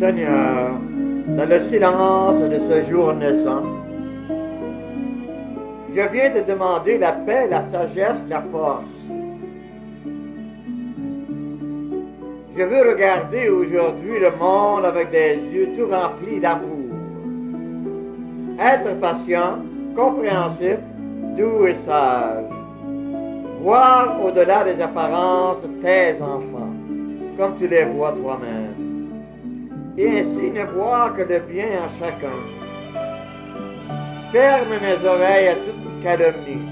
Seigneur, dans le silence de ce jour naissant, je viens te demander la paix, la sagesse, la force. Je veux regarder aujourd'hui le monde avec des yeux tout remplis d'amour. Être patient, compréhensif, doux et sage. Voir au-delà des apparences tes enfants, comme tu les vois toi-même. Et ainsi ne voir que le bien en chacun. Ferme mes oreilles à toute calomnie.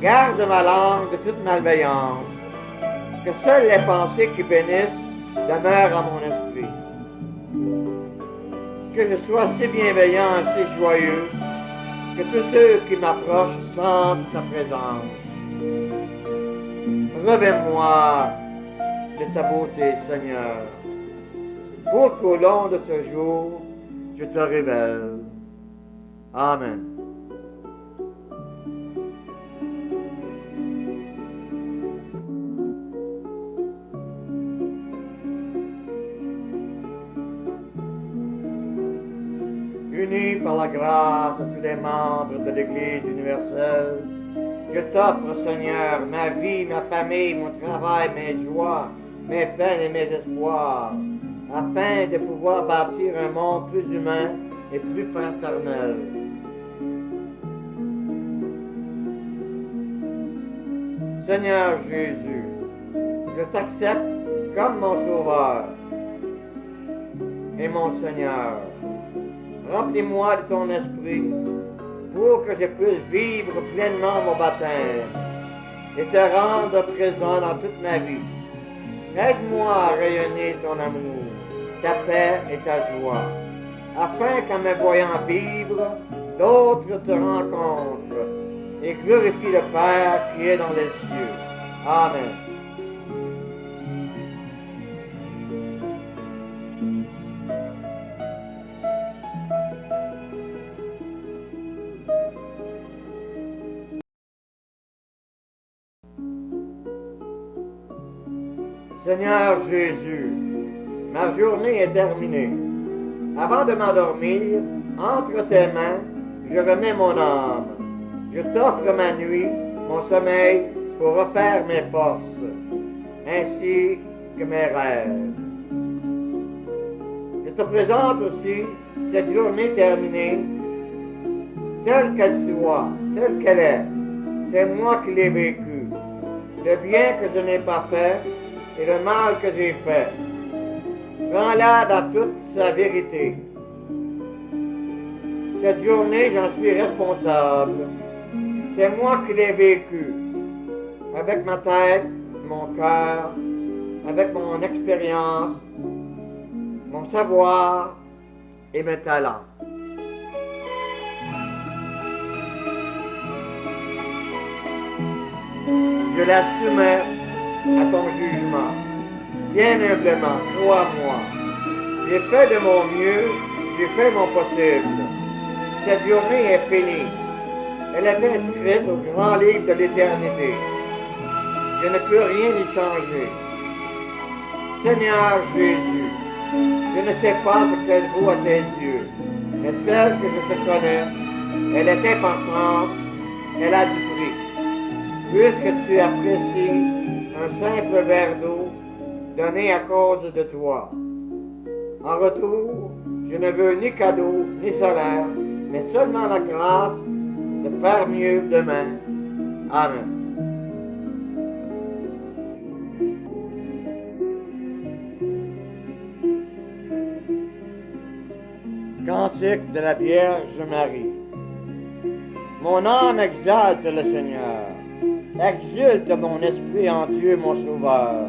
Garde ma langue de toute malveillance. Que seules les pensées qui bénissent demeurent en mon esprit. Que je sois si bienveillant et si joyeux que tous ceux qui m'approchent sentent ta présence. Revêt-moi de ta beauté, Seigneur, pour qu'au long de ce jour, je te révèle. Amen. Unis par la grâce à tous les membres de l'Église universelle, je t'offre, Seigneur, ma vie, ma famille, mon travail, mes joies, mes peines et mes espoirs, afin de pouvoir bâtir un monde plus humain et plus fraternel. Seigneur Jésus, je t'accepte comme mon Sauveur et mon Seigneur. Remplis-moi de ton esprit pour que je puisse vivre pleinement mon baptême et te rendre présent dans toute ma vie. Aide-moi à rayonner ton amour, ta paix et ta joie, afin qu'en me voyant vivre, d'autres te rencontrent et glorifient le Père qui est dans les cieux. Amen. Seigneur Jésus, ma journée est terminée. Avant de m'endormir, entre tes mains, je remets mon âme. Je t'offre ma nuit, mon sommeil, pour refaire mes forces, ainsi que mes rêves. Je te présente aussi cette journée terminée, telle qu'elle soit, telle qu'elle est. C'est moi qui l'ai vécue. Le bien que je n'ai pas fait, et le mal que j'ai fait. Prends-la dans toute sa vérité. Cette journée, j'en suis responsable. C'est moi qui l'ai vécue. Avec ma tête, mon cœur, avec mon expérience, mon savoir et mes talents. Je la soumets à ton jugement. Bien humblement, crois-moi. J'ai fait de mon mieux, j'ai fait mon possible. Cette journée est finie. Elle est inscrite au grand livre de l'éternité. Je ne peux rien y changer. Seigneur Jésus, je ne sais pas ce qu'elle vaut à tes yeux, mais telle que je te connais, elle est importante, elle a du prix. Puisque tu apprécies un simple verre d'eau donné à cause de toi. En retour, je ne veux ni cadeau, ni salaire, mais seulement la grâce de faire mieux demain. Amen. Cantique de la Vierge Marie. Mon âme exalte le Seigneur. Exulte mon esprit en Dieu mon Sauveur.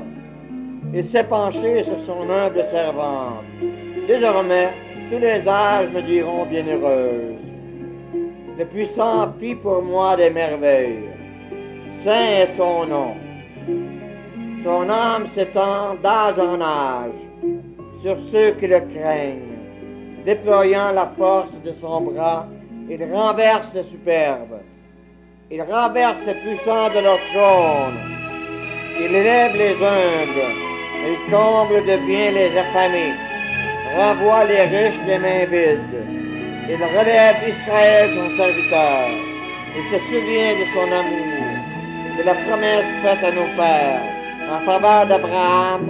Il s'est penché sur son humble servante. Désormais, tous les âges me diront bienheureuse. Le puissant fit pour moi des merveilles. Saint est son nom. Son âme s'étend d'âge en âge sur ceux qui le craignent. Déployant la force de son bras, il renverse les superbes. Il renverse les puissants de leur trône. Il élève les humbles. Il comble de bien les affamés. renvoie les riches les mains vides. Il relève Israël, son serviteur. Il se souvient de son amour, de la promesse faite à nos pères, en faveur d'Abraham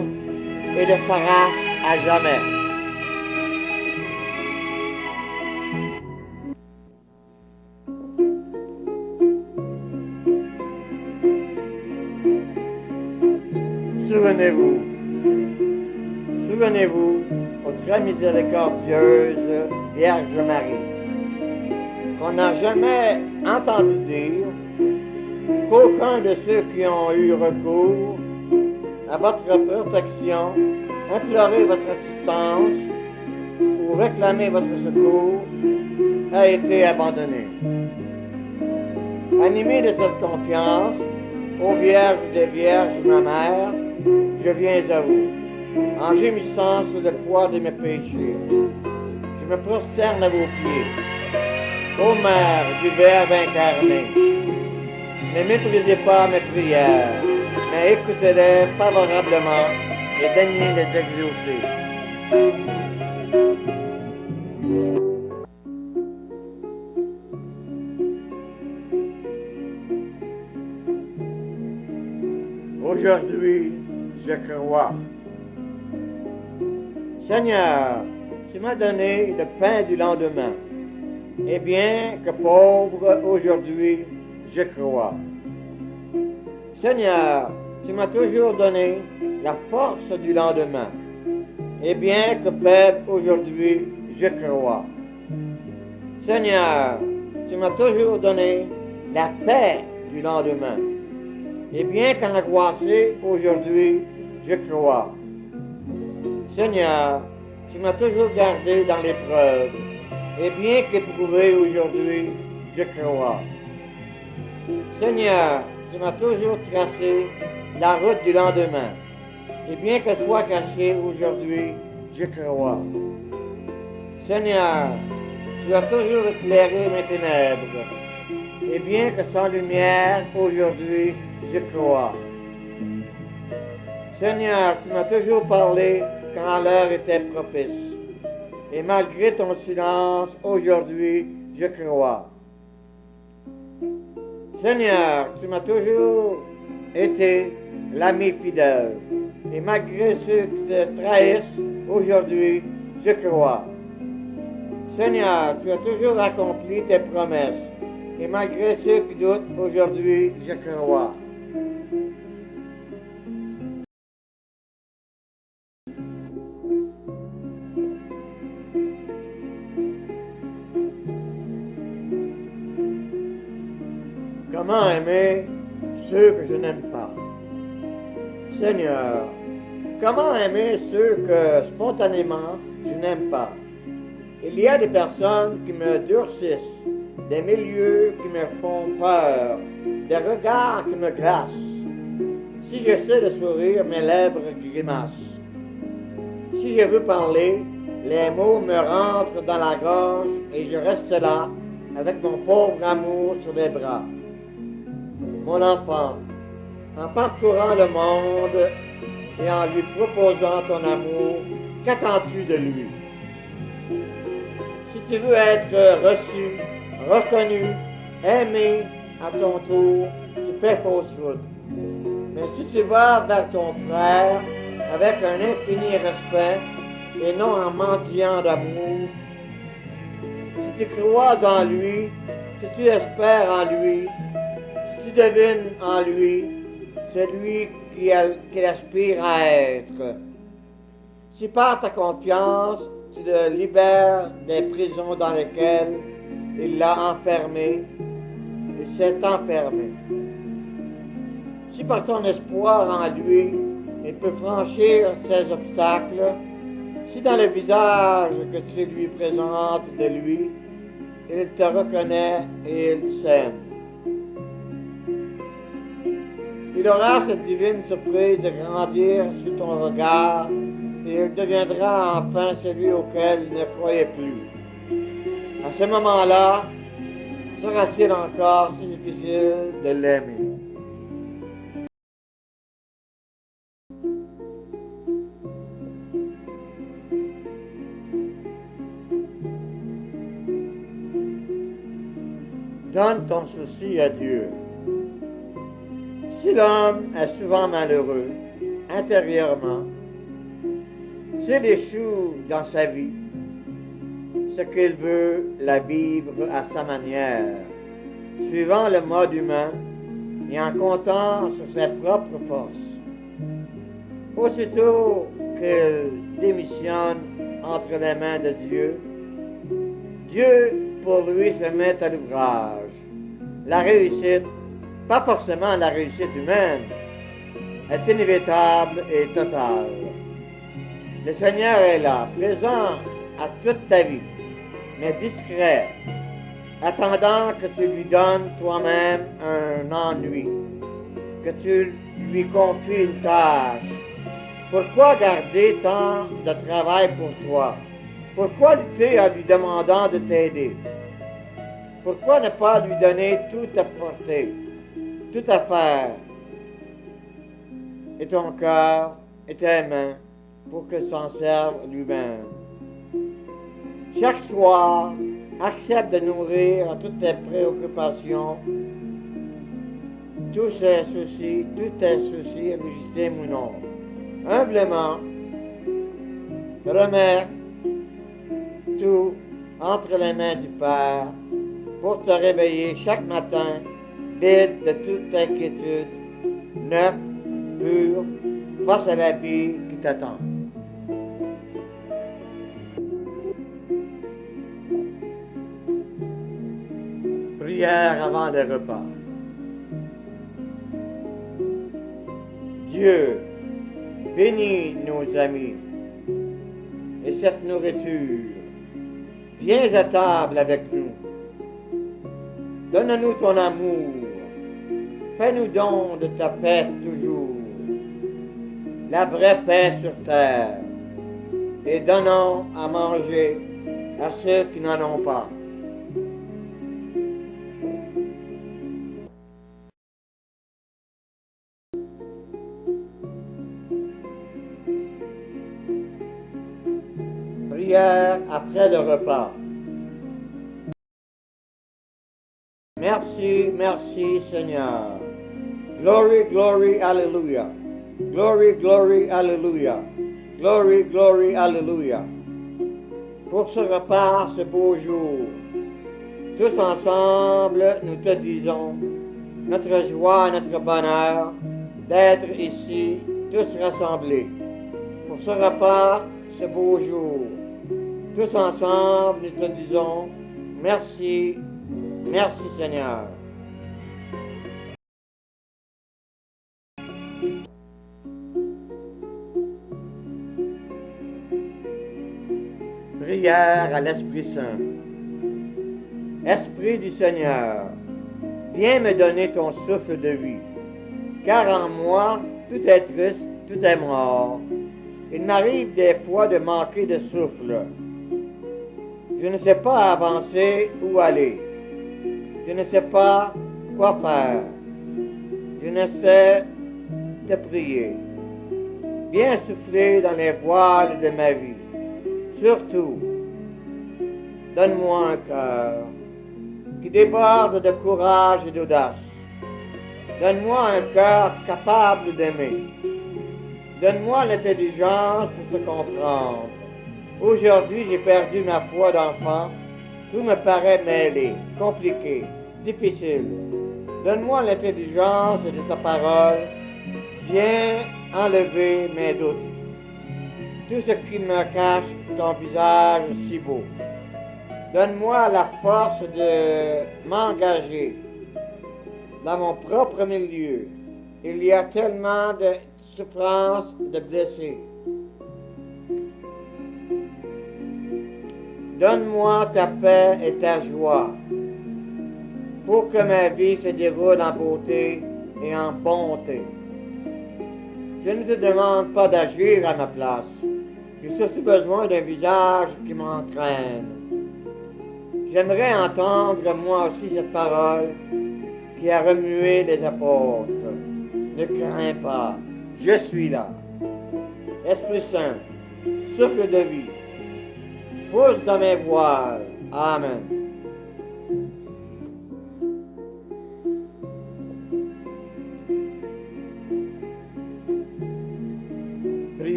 et de sa race à jamais. Souvenez-vous, souvenez-vous, aux très miséricordieuse Vierge Marie, qu'on n'a jamais entendu dire qu'aucun de ceux qui ont eu recours à votre protection, implorer votre assistance ou réclamer votre secours a été abandonné. Animé de cette confiance, ô Vierge des Vierges, ma mère, je viens à vous, en gémissant sous le poids de mes péchés. Je me prosterne à vos pieds. Ô Mère du Verbe incarné, ne méprisez pas mes prières, mais écoutez-les favorablement et daignez les exaucer. Aujourd'hui, je crois. Seigneur, tu m'as donné le pain du lendemain. Et bien que pauvre, aujourd'hui, je crois. Seigneur, tu m'as toujours donné la force du lendemain. Et bien que faible, aujourd'hui, je crois. Seigneur, tu m'as toujours donné la paix du lendemain. Et bien qu'angoissé, aujourd'hui, je crois. Seigneur, tu m'as toujours gardé dans l'épreuve. Et bien qu'éprouvé aujourd'hui, je crois. Seigneur, tu m'as toujours tracé la route du lendemain. Et bien que soit caché aujourd'hui, je crois. Seigneur, tu as toujours éclairé mes ténèbres. Et bien que sans lumière, aujourd'hui, je crois. Seigneur, tu m'as toujours parlé quand l'heure était propice. Et malgré ton silence, aujourd'hui, je crois. Seigneur, tu m'as toujours été l'ami fidèle. Et malgré ceux qui te trahissent, aujourd'hui, je crois. Seigneur, tu as toujours accompli tes promesses. Et malgré ceux qui doutent, aujourd'hui, je crois. Comment aimer ceux que je n'aime pas? Seigneur, comment aimer ceux que spontanément je n'aime pas? Il y a des personnes qui me durcissent, des milieux qui me font peur, des regards qui me glacent. Si j'essaie de sourire, mes lèvres grimacent. Si je veux parler, les mots me rentrent dans la gorge et je reste là avec mon pauvre amour sur les bras. Mon enfant, en parcourant le monde et en lui proposant ton amour, qu'attends-tu de lui? Si tu veux être reçu, reconnu, aimé à ton tour, tu fais fausse route. Mais si tu vas vers ton frère avec un infini respect et non en mendiant d'amour, si tu crois en lui, si tu espères en lui, si tu devines en lui, celui qu'il aspire à être. Si par ta confiance, tu le libères des prisons dans lesquelles il l'a enfermé, il s'est enfermé. Si par ton espoir en lui, il peut franchir ces obstacles, si dans le visage que tu lui présentes de lui, il te reconnaît et il s'aime. Il aura cette divine surprise de grandir sous ton regard et il deviendra enfin celui auquel il ne croyait plus. À ce moment-là, sera-t-il encore si difficile de l'aimer? donne ton souci à Dieu. Si l'homme est souvent malheureux, intérieurement, s'il échoue dans sa vie, ce qu'il veut la vivre à sa manière, suivant le mode humain et en comptant sur ses propres forces. Aussitôt qu'il démissionne entre les mains de Dieu, Dieu pour lui se met à l'ouvrage. La réussite, pas forcément la réussite humaine, est inévitable et totale. Le Seigneur est là, présent à toute ta vie, mais discret, attendant que tu lui donnes toi-même un ennui, que tu lui confies une tâche. Pourquoi garder tant de travail pour toi? Pourquoi lutter en lui demandant de t'aider? Pourquoi ne pas lui donner tout à porter, tout à faire, et ton cœur et tes mains pour qu'il s'en serve lui-même? Chaque soir, accepte de nourrir à toutes tes préoccupations, tous tes soucis légitimes ou non. Humblement, remets tout entre les mains du Père pour te réveiller chaque matin vide de toute inquiétude, neuf, pur, face à la vie qui t'attend. Prière avant le repas. Dieu, bénis nos amis et cette nourriture. Viens à table avec nous. Donne-nous ton amour. Fais-nous don de ta paix toujours. La vraie paix sur terre. Et donnons à manger à ceux qui n'en ont pas. Prière après le repas. Merci, merci Seigneur. Glory, glory, hallelujah. Glory, glory, hallelujah. Glory, glory, hallelujah. Pour ce repas, ce beau jour, tous ensemble, nous te disons notre joie, notre bonheur d'être ici, tous rassemblés. Pour ce repas, ce beau jour, tous ensemble, nous te disons merci, merci Seigneur. Prière à l'Esprit Saint. Esprit du Seigneur, viens me donner ton souffle de vie, car en moi tout est triste, tout est mort. Il m'arrive des fois de manquer de souffle. Je ne sais pas avancer où aller. Je ne sais pas quoi faire. Je ne sais te prier. Viens souffler dans les voiles de ma vie. Surtout, donne-moi un cœur qui déborde de courage et d'audace. Donne-moi un cœur capable d'aimer. Donne-moi l'intelligence pour te comprendre. Aujourd'hui, j'ai perdu ma foi d'enfant. Tout me paraît mêlé, compliqué, difficile. Donne-moi l'intelligence de ta parole. Viens enlever mes doutes. Tout ce qui me cache ton visage si beau. Donne-moi la force de m'engager dans mon propre milieu. Il y a tellement de souffrance, de blessés. Donne-moi ta paix et ta joie pour que ma vie se déroule en beauté et en bonté. Je ne te demande pas d'agir à ma place. J'ai surtout besoin d'un visage qui m'entraîne. J'aimerais entendre moi aussi cette parole qui a remué les apôtres. Ne crains pas, je suis là. Esprit Saint, souffle de vie, pousse dans mes voiles. Amen.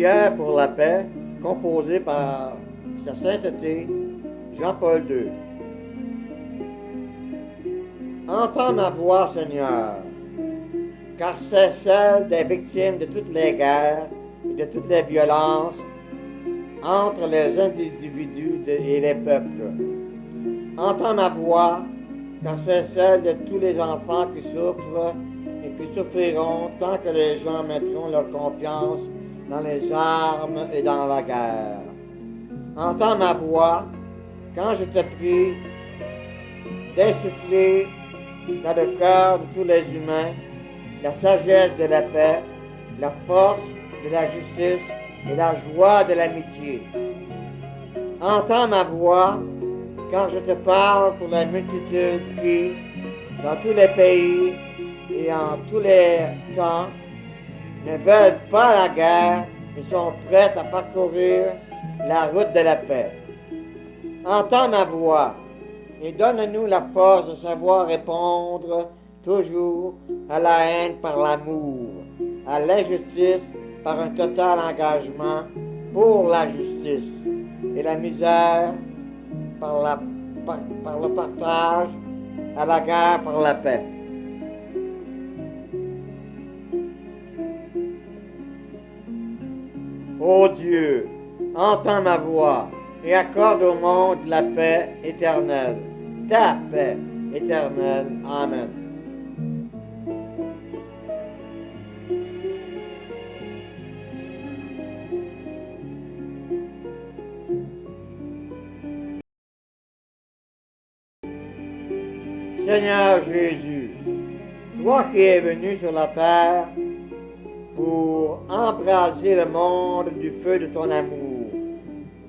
prière pour la paix, composée par Sa Sainteté, Jean-Paul II. Entends ma voix, Seigneur, car c'est celle des victimes de toutes les guerres et de toutes les violences entre les individus et les peuples. Entends ma voix, car c'est celle de tous les enfants qui souffrent et qui souffriront tant que les gens mettront leur confiance dans les armes et dans la guerre. Entends ma voix quand je te prie d'insuffler dans le cœur de tous les humains la sagesse de la paix, la force de la justice et la joie de l'amitié. Entends ma voix quand je te parle pour la multitude qui, dans tous les pays et en tous les temps, ne veulent pas la guerre et sont prêtes à parcourir la route de la paix. Entends ma voix et donne-nous la force de savoir répondre toujours à la haine par l'amour, à l'injustice par un total engagement pour la justice et la misère par le partage, à la guerre par la paix. Ô Dieu, entends ma voix et accorde au monde la paix éternelle, ta paix éternelle. Amen. Seigneur Jésus, toi qui es venu sur la terre pour embraser le monde du feu de ton amour,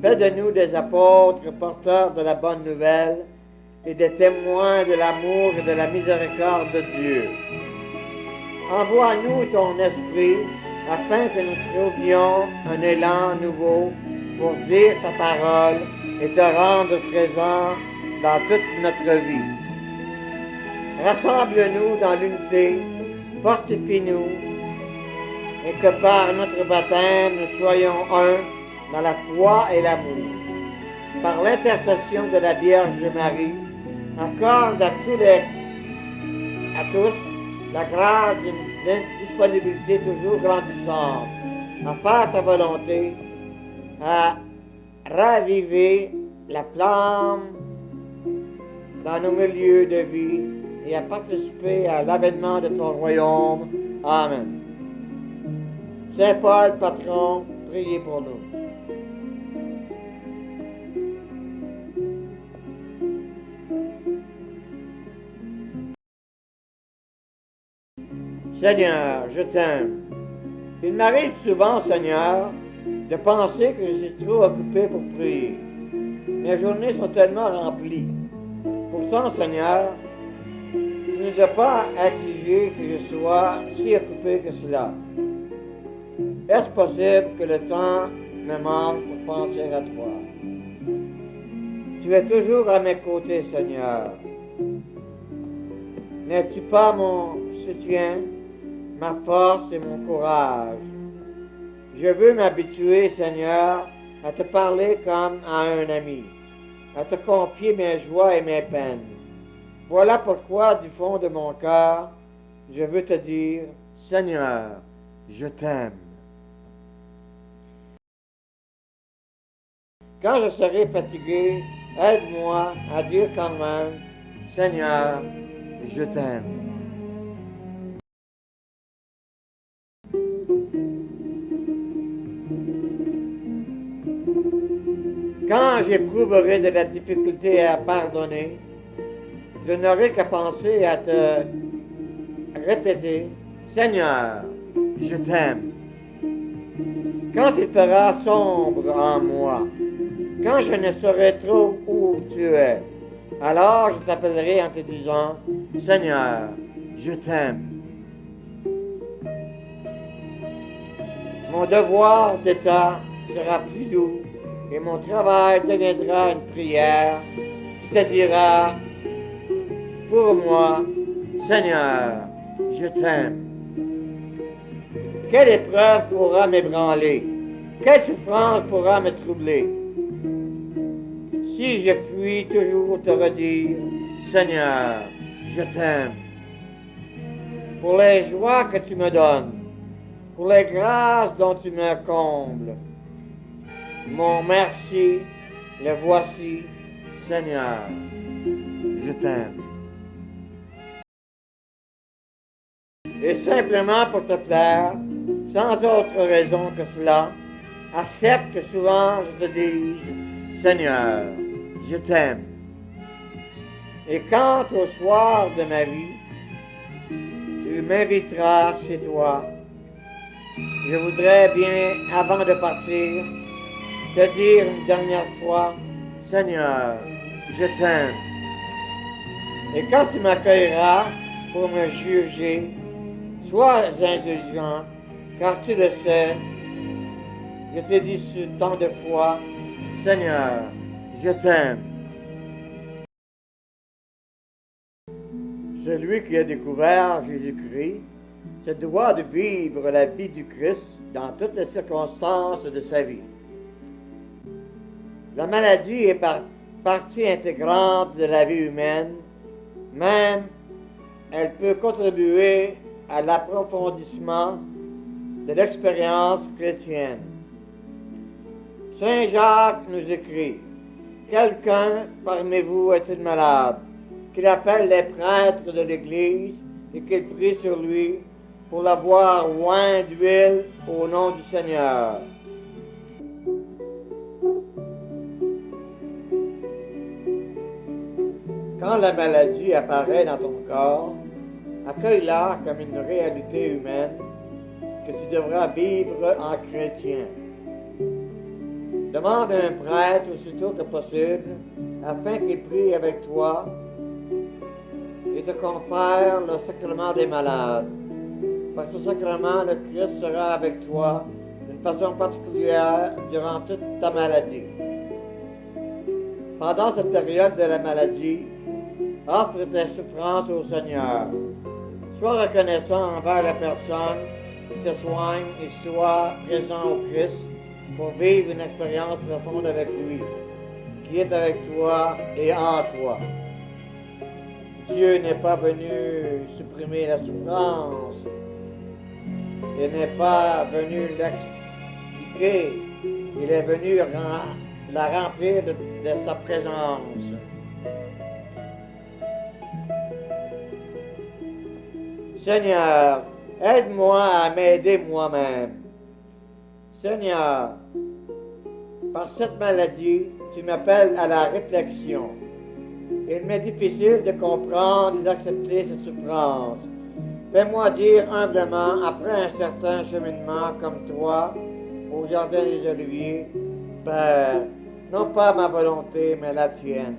fais de nous des apôtres porteurs de la bonne nouvelle et des témoins de l'amour et de la miséricorde de Dieu. Envoie-nous ton esprit afin que nous trouvions un élan nouveau pour dire ta parole et te rendre présent dans toute notre vie. Rassemble-nous dans l'unité, fortifie-nous, et que par notre baptême nous soyons un dans la foi et l'amour. Par l'intercession de la Vierge Marie, accorde à tous la grâce d'une disponibilité toujours grandissante à faire ta volonté, à raviver la flamme dans nos milieux de vie et à participer à l'avènement de ton royaume. Amen. Saint Paul, patron, priez pour nous. Seigneur, je t'aime. Il m'arrive souvent, Seigneur, de penser que je suis trop occupé pour prier. Mes journées sont tellement remplies. Pourtant, Seigneur, tu ne dois pas exiger que je sois si occupé que cela. Est-ce possible que le temps me manque pour penser à toi? Tu es toujours à mes côtés, Seigneur. N'es-tu pas mon soutien, ma force et mon courage? Je veux m'habituer, Seigneur, à te parler comme à un ami, à te confier mes joies et mes peines. Voilà pourquoi, du fond de mon cœur, je veux te dire, Seigneur, je t'aime. Quand je serai fatigué, aide-moi à dire quand même, Seigneur, je t'aime. Quand j'éprouverai de la difficulté à pardonner, je n'aurai qu'à penser à te répéter, Seigneur, je t'aime. Quand il fera sombre en moi, quand je ne saurai trop où tu es, alors je t'appellerai en te disant, Seigneur, je t'aime. Mon devoir d'État sera plus doux et mon travail deviendra une prière qui te dira, pour moi, Seigneur, je t'aime. Quelle épreuve pourra m'ébranler? Quelle souffrance pourra me troubler si je puis toujours te redire, Seigneur, je t'aime. Pour les joies que tu me donnes, pour les grâces dont tu me combles, mon merci, le voici, Seigneur, je t'aime. Et simplement pour te plaire, sans autre raison que cela, accepte que souvent je te dise, Seigneur, je t'aime. Et quand au soir de ma vie, tu m'inviteras chez toi, je voudrais bien, avant de partir, te dire une dernière fois, Seigneur, je t'aime. Et quand tu m'accueilleras pour me juger, sois indulgent, car tu le sais, je t'ai dit tant de fois, Seigneur, je t'aime. Celui qui a découvert Jésus-Christ se doit de vivre la vie du Christ dans toutes les circonstances de sa vie. La maladie est partie intégrante de la vie humaine, même elle peut contribuer à l'approfondissement de l'expérience chrétienne. Saint Jacques nous écrit, « Quelqu'un parmi vous est-il malade, qu'il appelle les prêtres de l'Église et qu'il prie sur lui pour l'avoir oint d'huile au nom du Seigneur. » Quand la maladie apparaît dans ton corps, accueille-la comme une réalité humaine que tu devras vivre en chrétien. Demande à un prêtre aussitôt que possible afin qu'il prie avec toi et te confère le sacrement des malades. Par ce sacrement, le Christ sera avec toi d'une façon particulière durant toute ta maladie. Pendant cette période de la maladie, offre tes souffrances au Seigneur. Sois reconnaissant envers la personne qui te soigne et sois présent au Christ pour vivre une expérience profonde avec lui, qui est avec toi et en toi. Dieu n'est pas venu supprimer la souffrance, il n'est pas venu l'expliquer, il est venu la remplir de sa présence. Seigneur, aide-moi à m'aider moi-même. Seigneur, par cette maladie, tu m'appelles à la réflexion. Il m'est difficile de comprendre et d'accepter cette souffrance. Fais-moi dire humblement, après un certain cheminement comme toi, au jardin des Oliviers, Père, non pas ma volonté, mais la tienne.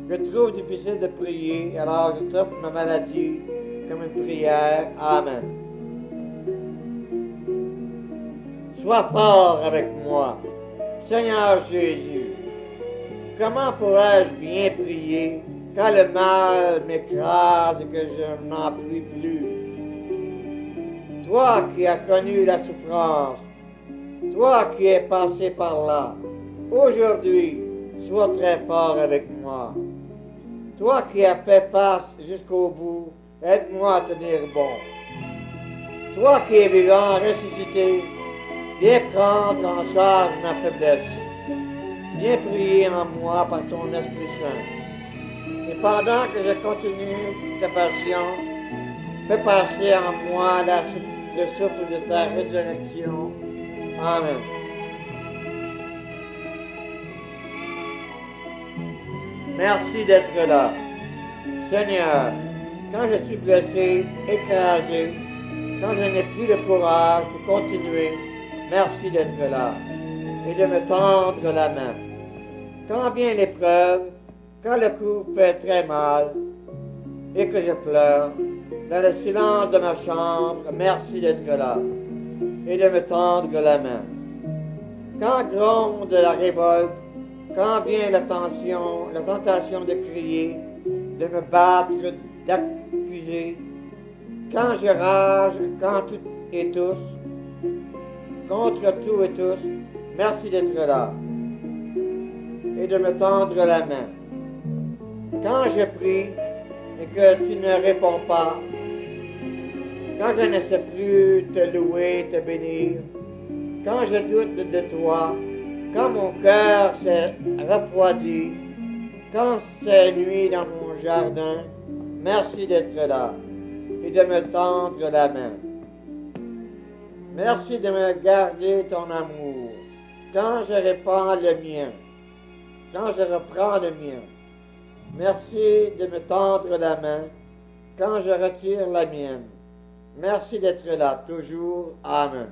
Je trouve difficile de prier, alors je t'offre ma maladie comme une prière. Amen. Sois fort avec moi. Seigneur Jésus, comment pourrais-je bien prier quand le mal m'écrase et que je n'en puis plus? Toi qui as connu la souffrance, toi qui es passé par là, aujourd'hui, sois très fort avec moi. Toi qui as fait face jusqu'au bout, aide-moi à tenir bon. Toi qui es vivant, ressuscité, viens prendre en charge ma faiblesse. Viens prier en moi par ton Esprit Saint. Et pendant que je continue ta passion, fais passer en moi le souffle de ta résurrection. Amen. Merci d'être là. Seigneur, quand je suis blessé, écrasé, quand je n'ai plus le courage de continuer, merci d'être là et de me tendre la main. Quand vient l'épreuve, quand le coup fait très mal et que je pleure, dans le silence de ma chambre, merci d'être là et de me tendre la main. Quand gronde la révolte, quand vient la tentation de crier, de me battre, d'accuser, quand je rage, quand tout et tous, contre tout et tous, merci d'être là et de me tendre la main. Quand je prie et que tu ne réponds pas, quand je ne sais plus te louer, te bénir, quand je doute de toi, quand mon cœur s'est refroidi, quand c'est nuit dans mon jardin, merci d'être là et de me tendre la main. Merci de me garder ton amour quand je répands le mien, quand je reprends le mien. Merci de me tendre la main quand je retire la mienne. Merci d'être là toujours. Amen.